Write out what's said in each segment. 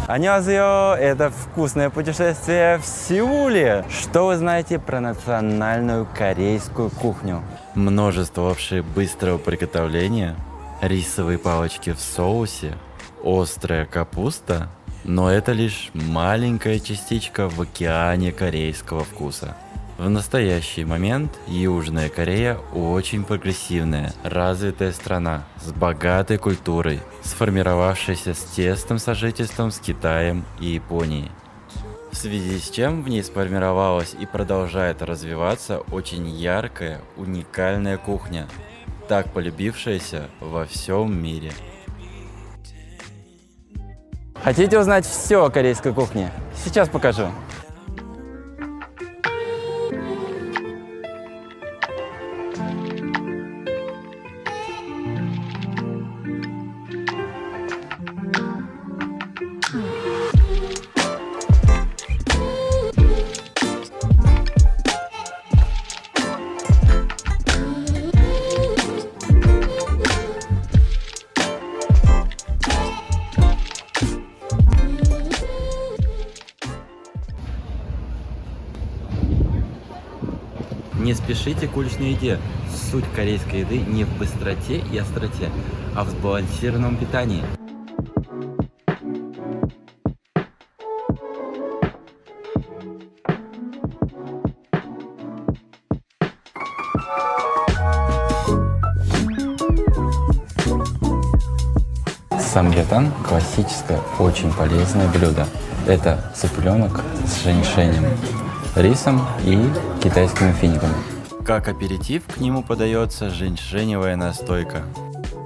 안녕하세요, это вкусное путешествие в Сеуле. Что вы знаете про национальную корейскую кухню? Множество лапши быстрого приготовления, рисовые палочки в соусе, острая капуста, но это лишь маленькая частичка в океане корейского вкуса. В настоящий момент Южная Корея очень прогрессивная, развитая страна с богатой культурой, сформировавшейся с тесным сожительством с Китаем и Японией. В связи с чем в ней сформировалась и продолжает развиваться очень яркая, уникальная кухня, так полюбившаяся во всем мире. Хотите узнать все о корейской кухне? Сейчас покажу. Не спешите к уличной еде. Суть корейской еды не в быстроте и остроте, а в сбалансированном питании. Самгетан – классическое, очень полезное блюдо. Это цыпленок с женьшенем, рисом и китайскими финиками. Как аперитив к нему подается женьшеневая настойка.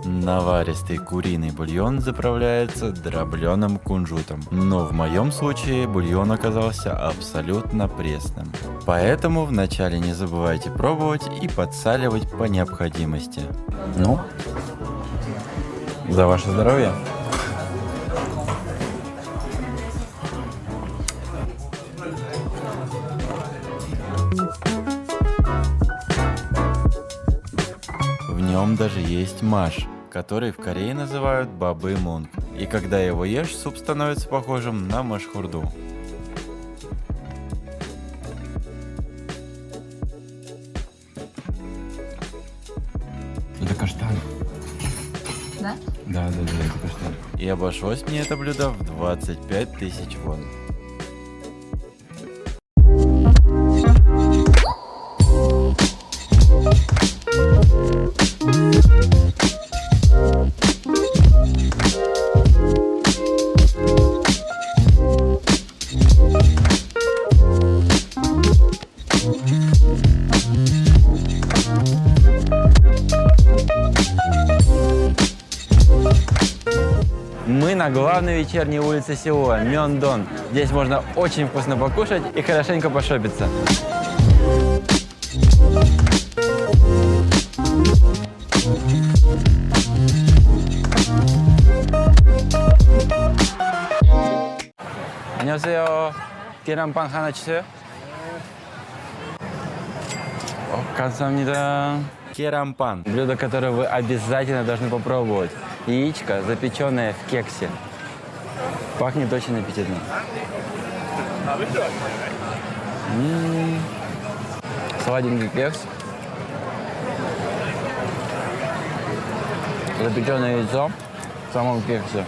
Наваристый куриный бульон заправляется дробленым кунжутом, но в моем случае бульон оказался абсолютно пресным. Поэтому вначале не забывайте пробовать и подсаливать по необходимости. Ну, за ваше здоровье! В нем даже есть маш, который в Корее называют бабы мунг. И когда его ешь, суп становится похожим на машхурду. Это каштан. Да? Да, это каштан. И обошлось мне это блюдо в 25 тысяч вон. Мы на главной вечерней улице Сеула, Мёндон. Здесь можно очень вкусно покушать и хорошенько пошопиться. 안녕하세요. 계란빵 하나 주세요. 감사합니다. Керампан – блюдо, которое вы обязательно должны попробовать. Яичко, запеченное в кексе. Пахнет очень аппетитно. Сладенький кекс. Запеченное яйцо в самом кексе.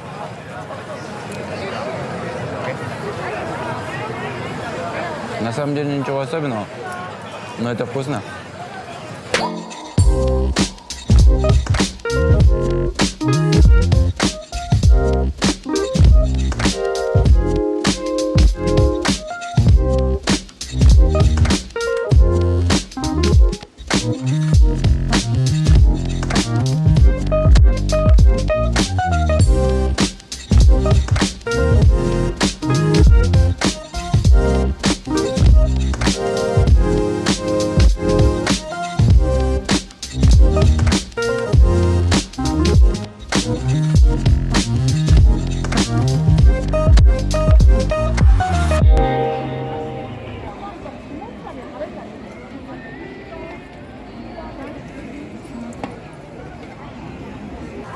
На самом деле ничего особенного, но это вкусно.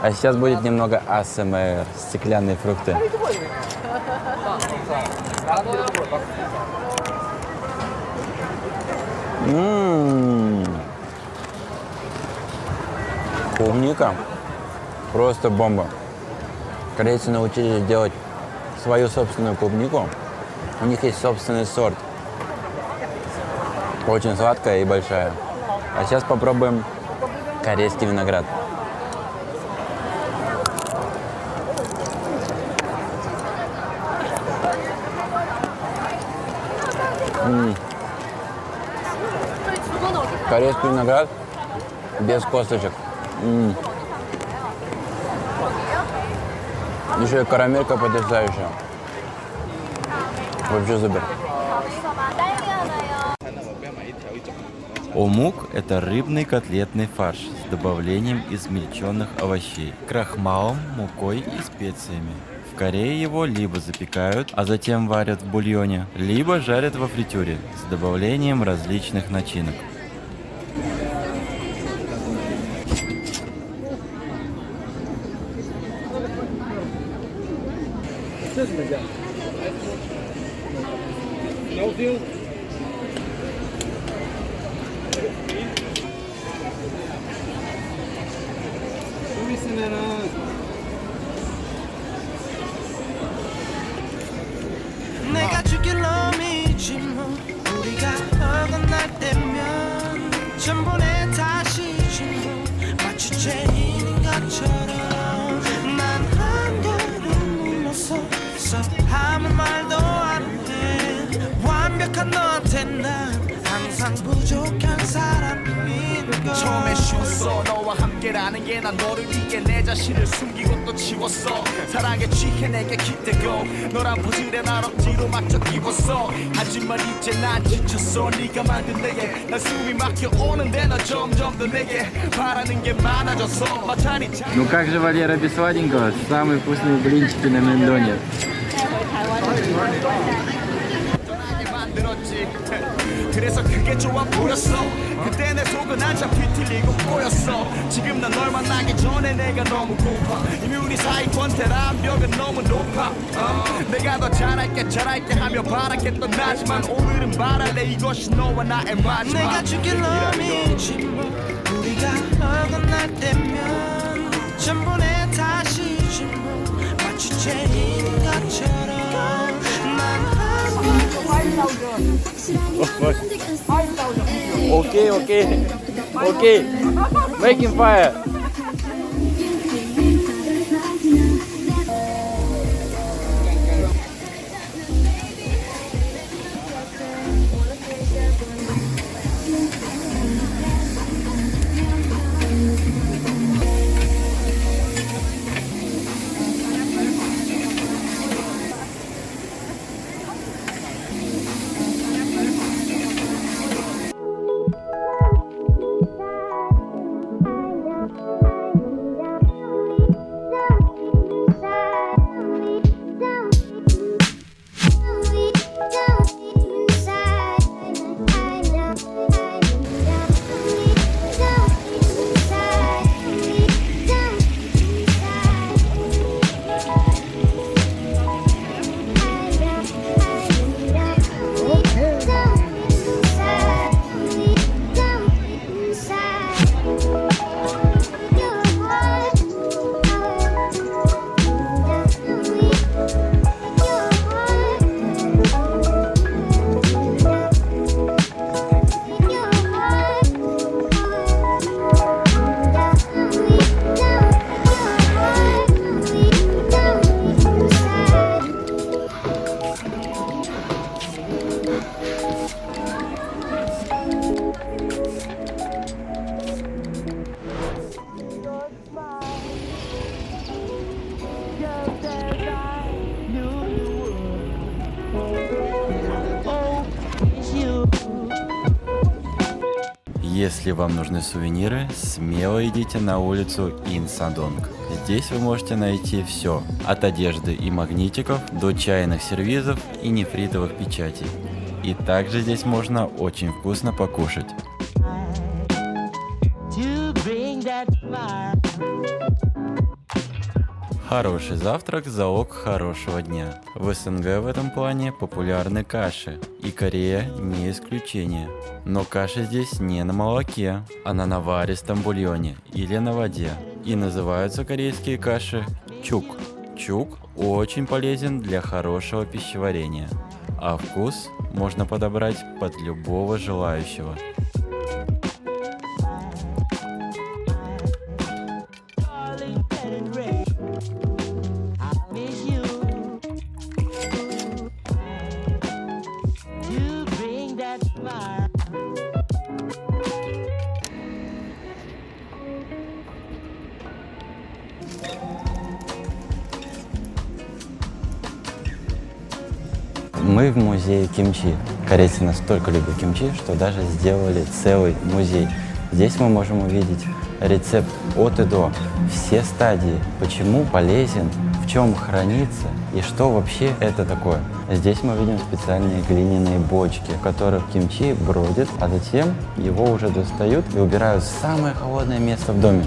А сейчас будет немного АСМР, стеклянные фрукты. Клубника. Просто бомба. Корейцы научились делать свою собственную клубнику. У них есть собственный сорт. Очень сладкая и большая. А сейчас попробуем корейский виноград. Корейский виноград без косточек. Еще и карамелька потрясающая. Вообще супер. Омук – это рыбный котлетный фарш с добавлением измельченных овощей, крахмалом, мукой и специями. В Корее его либо запекают, а затем варят в бульоне, либо жарят во фритюре с добавлением различных начинок. 내가 죽일 놈이지 뭐 우리가 어긋날 때면 전번에 다시지 뭐 마치 죄인인 것처럼 난 한 걸음 물러서서 아무 말도 안 해 완벽한 너한테 난 항상 부족한 사람인 걸 처음에 쉬웠어 너와 함께라는 게 난 너를 위해 내 자신을 숨기고 또 지웠어 사랑에 취해 내게 기대고 너란 퍼즐에 날 억지로 막혀 끼웠어 하지만 이제 난 지쳤어 네가 만든 내게 난 숨이 막혀오는데 너 점점 더 내게 바라는 게 많아졌어 마찬이 Ну как же Валера без сладенького? Самые вкусные блинчики на Мендоне. 만들었지 그래서 그게 좋아 보였어 그때 내 속은 한참 뒤틀리고 꼬였어 지금 난 널 만나기 전에 내가 너무 고파 이미 우리 사이 권태란 벽은 너무 높아 내가 더 잘할게 하며 바랐겠던 나지만 오늘은 말할래 이것이 너와 나의 마지막 내가 죽일 놈이지 뭐 우리가 어긋날 때면 전번에 다시지 뭐 마치 죄인인 것처럼 Окей, окей, окей. Making fire. Если вам нужны сувениры, смело идите на улицу Инсадонг. Здесь вы можете найти все, от одежды и магнитиков до чайных сервизов и нефритовых печатей. И также здесь можно очень вкусно покушать. to bring that fire. Хороший завтрак – залог хорошего дня. В СНГ в этом плане популярны каши, и Корея не исключение. Но каша здесь не на молоке, а на наваристом бульоне или на воде. И называются корейские каши чук. Чук очень полезен для хорошего пищеварения, а вкус можно подобрать под любого желающего. Мы в музее кимчи. Корейцы настолько любят кимчи, что даже сделали целый музей. Здесь мы можем увидеть рецепт от и до, все стадии, почему полезен, в чем хранится и что вообще это такое. Здесь мы видим специальные глиняные бочки, в которых кимчи бродит, а затем его уже достают и убирают в самое холодное место в доме.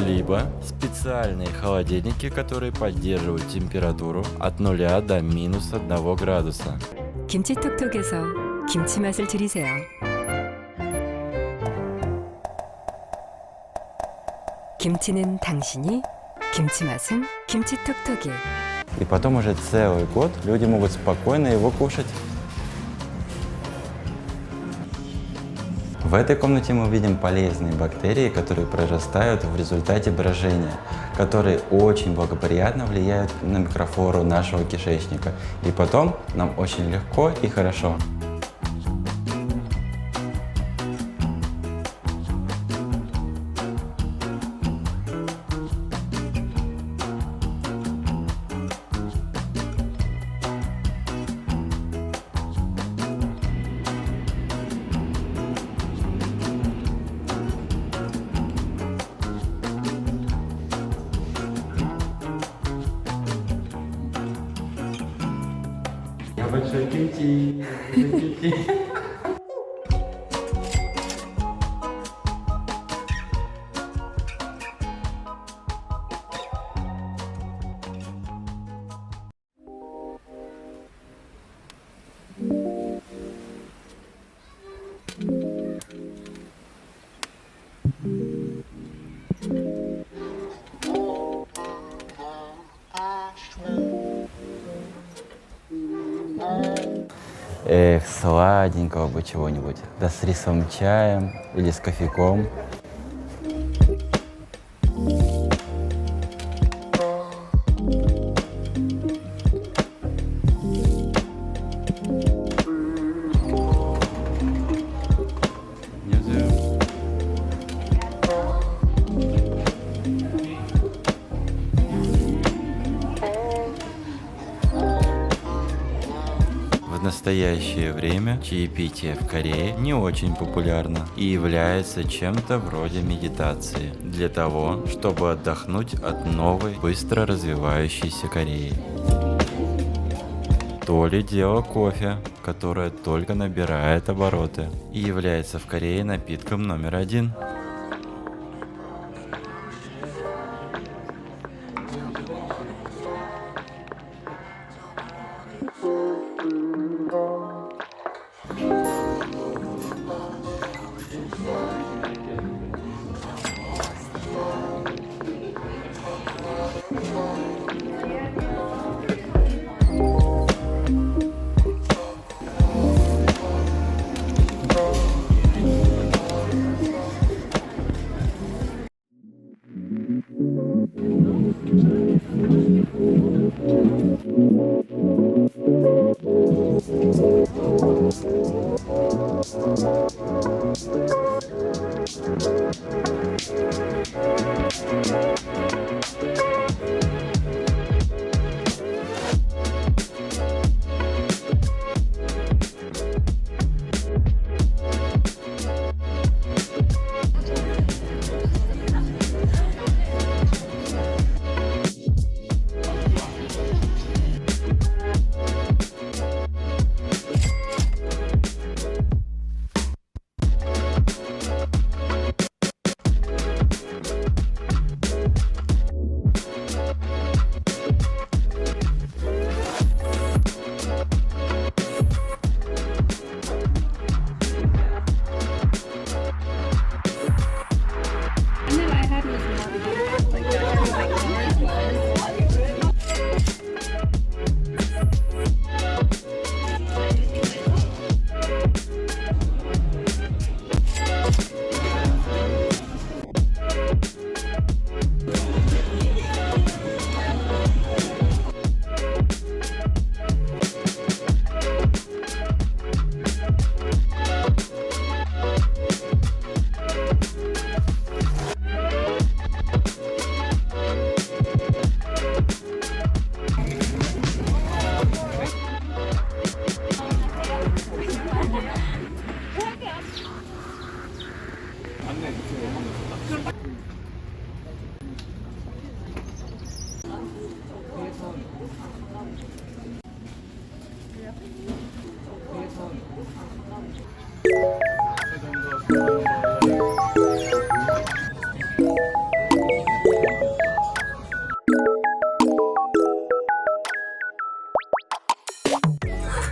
Либо специальные холодильники, которые поддерживают температуру от 0 до минус 1 градуса. 김치톡톡에서 김치 맛을 들이세요. 김치는 당신이, 김치 맛은 김치톡톡이. И потом уже целый год люди могут спокойно его кушать. В этой комнате мы видим полезные бактерии, которые прорастают в результате брожения, которые очень благоприятно влияют на микрофлору нашего кишечника. И потом нам очень легко и хорошо. Я большой кимчи. Эх, сладенького бы чего-нибудь. Да с рисовым чаем или с кофейком. В настоящее время чаепитие в Корее не очень популярно и является чем-то вроде медитации для того, чтобы отдохнуть от новой, быстро развивающейся Кореи. То ли дело кофе, которое только набирает обороты и является в Корее напитком номер 1.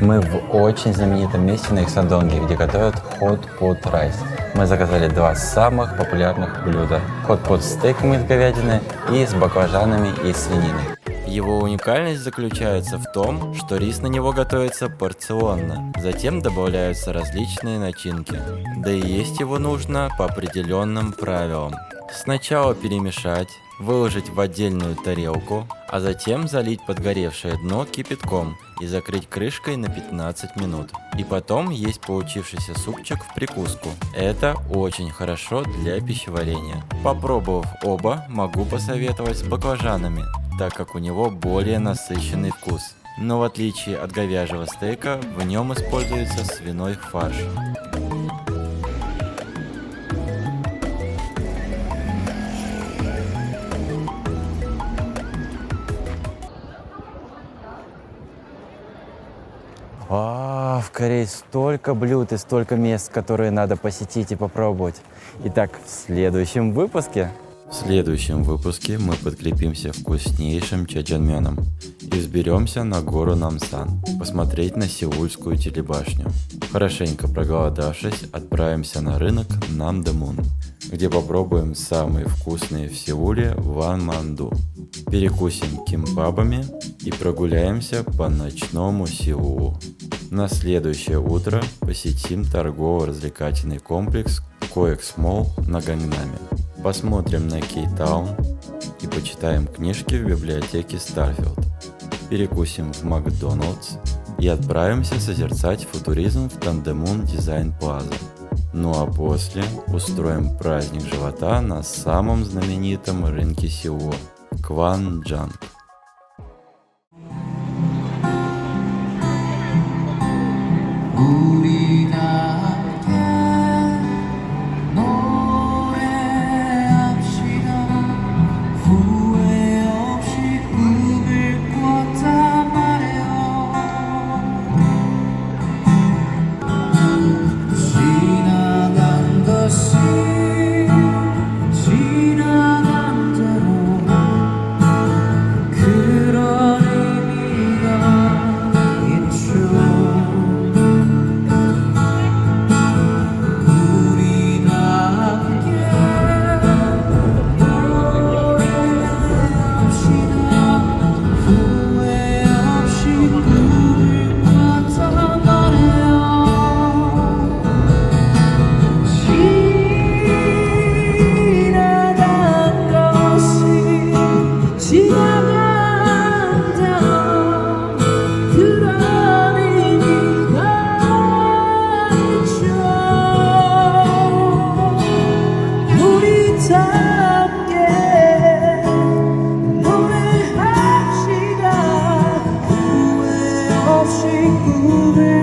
Мы в очень знаменитом месте на Иксандонге, где готовят хот-pot райс. Мы заказали два самых популярных блюда. Хот-pot с стейками из говядины и с баклажанами из свинины. Его уникальность заключается в том, что рис на него готовится порционно. Затем добавляются различные начинки. Да и есть его нужно по определенным правилам. Сначала перемешать, выложить в отдельную тарелку, а затем залить подгоревшее дно кипятком и закрыть крышкой на 15 минут. И потом есть получившийся супчик в прикуску. Это очень хорошо для пищеварения. Попробовав оба, могу посоветовать с баклажанами, так как у него более насыщенный вкус. Но в отличие от говяжьего стейка, в нем используется свиной фарш. В Корее столько блюд и столько мест, которые надо посетить и попробовать. Итак, в следующем выпуске мы подкрепимся вкуснейшим чаджанмёном и взберемся на гору Намсан, посмотреть на Сеульскую телебашню. Хорошенько проголодавшись, отправимся на рынок Намдамун, где попробуем самые вкусные в Сеуле ванманду. Перекусим кимбабами и прогуляемся по ночному Сеулу. На следующее утро посетим торгово-развлекательный комплекс Коекс Молл на Гангнаме. Посмотрим на Кейтаун и почитаем книжки в библиотеке Старфилд. Перекусим в Макдоналдс и отправимся созерцать футуризм в Тандемун Дизайн Плаза. Ну а после устроим праздник живота на самом знаменитом рынке Сеула – Кванджанг. 후회 없이 꿈을